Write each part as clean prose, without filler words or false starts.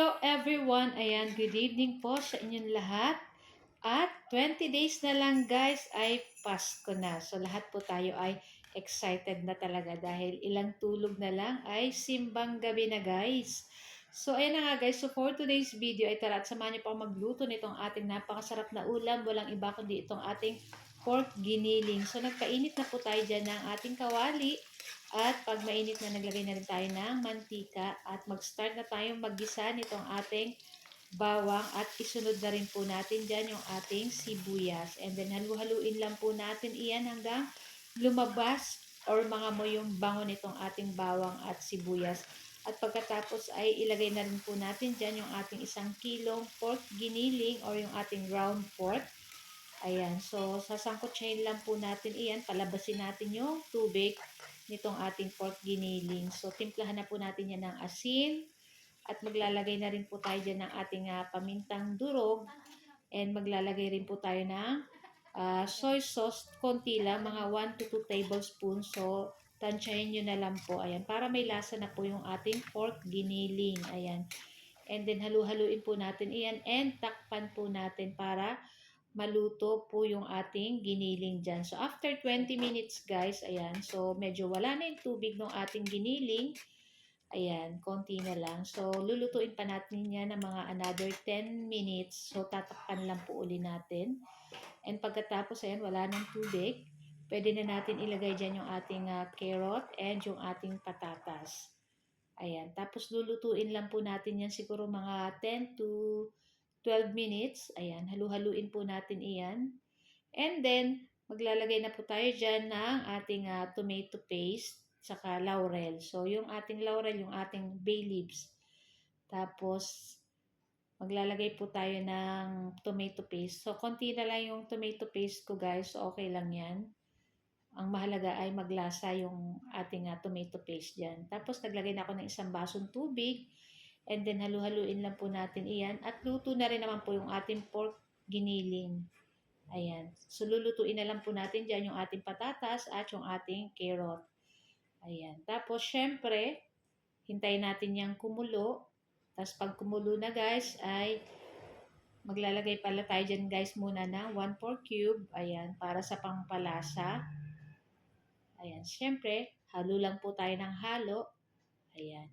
Hello everyone! Ayan, good evening po sa inyong lahat. At 20 days na lang guys ay Pasko na. So lahat po tayo ay excited na talaga dahil ilang tulog na lang ay simbang gabi na guys. So ayan na nga guys, so for today's video ay tara at samahan niyo po magluto nitong ating napakasarap na ulam. Walang iba kundi itong ating pork giniling. So nagpainit na po tayo dyan ng ating kawali. At pag mainit na, naglagay na rin tayo ng mantika at mag-start na tayong maggisa nitong ating bawang at isunod na rin po natin dyan yung ating sibuyas. And then halu-haluin lang po natin iyan hanggang lumabas or mangamoy yung bango nitong ating bawang at sibuyas. At pagkatapos ay ilagay na rin po natin dyan yung ating 1 kilong pork giniling or yung ating ground pork. Ayan, so sasangkutsahin lang po natin iyan, palabasin natin yung tubig nitong ating pork giniling. So timplahan na po natin yan ng asin at maglalagay na rin po tayo dyan ng ating pamintang durog and maglalagay rin po tayo ng soy sauce, konti lang, mga 1 to 2 tablespoons. So tansyahin nyo na lang po, ayan, para may lasa na po yung ating pork giniling. Ayan, and then halu-haluin po natin iyan and takpan po natin para maluto po yung ating giniling dyan. So, after 20 minutes, guys, ayan. So, medyo wala na yung tubig ng ating giniling. Ayan, konti na lang. So, lulutuin pa natin yan ng mga another 10 minutes. So, tatakpan lang po uli natin. And pagkatapos, ayan, wala ng tubig. Pwede na natin ilagay dyan yung ating carrot and yung ating patatas. Ayan, tapos lulutuin lang po natin yan siguro mga 10 to 12 minutes. Ayan, halu-haluin po natin iyan. And then, maglalagay na po tayo dyan ng ating tomato paste, saka laurel. So, yung ating laurel, yung ating bay leaves. Tapos, maglalagay po tayo ng tomato paste. So, konti na lang yung tomato paste ko guys. So, okay lang yan. Ang mahalaga ay maglasa yung ating tomato paste dyan. Tapos, naglagay na ako ng 1 basong tubig. And then, halu-haluin lang po natin iyan. At luto na rin naman po yung ating pork giniling. Ayan. So, lulutuin na lang po natin dyan yung ating patatas at yung ating carrot. Ayan. Tapos, syempre, hintayin natin yung kumulo. Tapos, pag kumulo na guys, ay maglalagay pala tayo dyan guys muna ng 1 pork cube. Ayan. Para sa pangpalasa. Ayan. Syempre, halo lang po tayo ng halo. Ayan.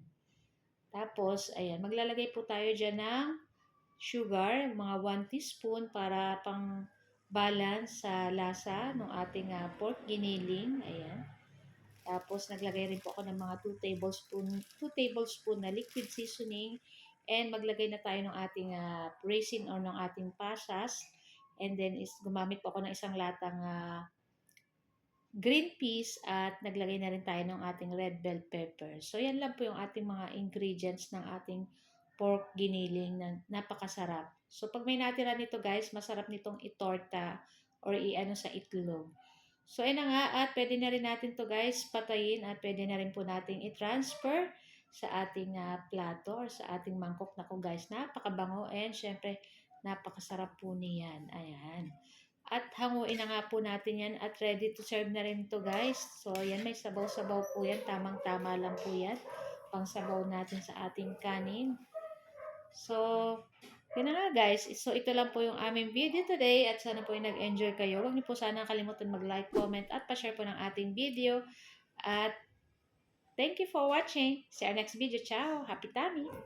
Tapos, ayan, maglalagay po tayo dyan ng sugar, mga 1 teaspoon para pang balance sa lasa ng ating pork giniling. Ayan. Tapos, naglagay rin po ako ng mga 2 tablespoon na liquid seasoning. And maglagay na tayo ng ating raisin or ng ating pasas. And then, gumamit po ako ng 1 latang green peas at naglagay na rin tayo ng ating red bell pepper. So, yan lang po yung ating mga ingredients ng ating pork giniling na napakasarap. So, pag may natira nito guys, masarap nitong itorta or iano sa itlog. So, ayun na nga at pwede na rin natin to guys patayin at pwede na rin po natin i-transfer sa ating plato or sa ating mangkok na ko guys. Napakabango and syempre napakasarap po niyan. Ayan. At hanguin na nga po natin yan at ready to serve na rin to guys. So, yan, may sabaw-sabaw po yan. Tamang-tama lang po yan. Pang sabaw natin sa ating kanin. So, yun na nga guys. So, ito lang po yung aming video today at sana po yung nag-enjoy kayo. Huwag niyo po sana kalimutan mag-like, comment at pa-share po ng ating video. At thank you for watching. See you next video. Ciao! Happy tummy!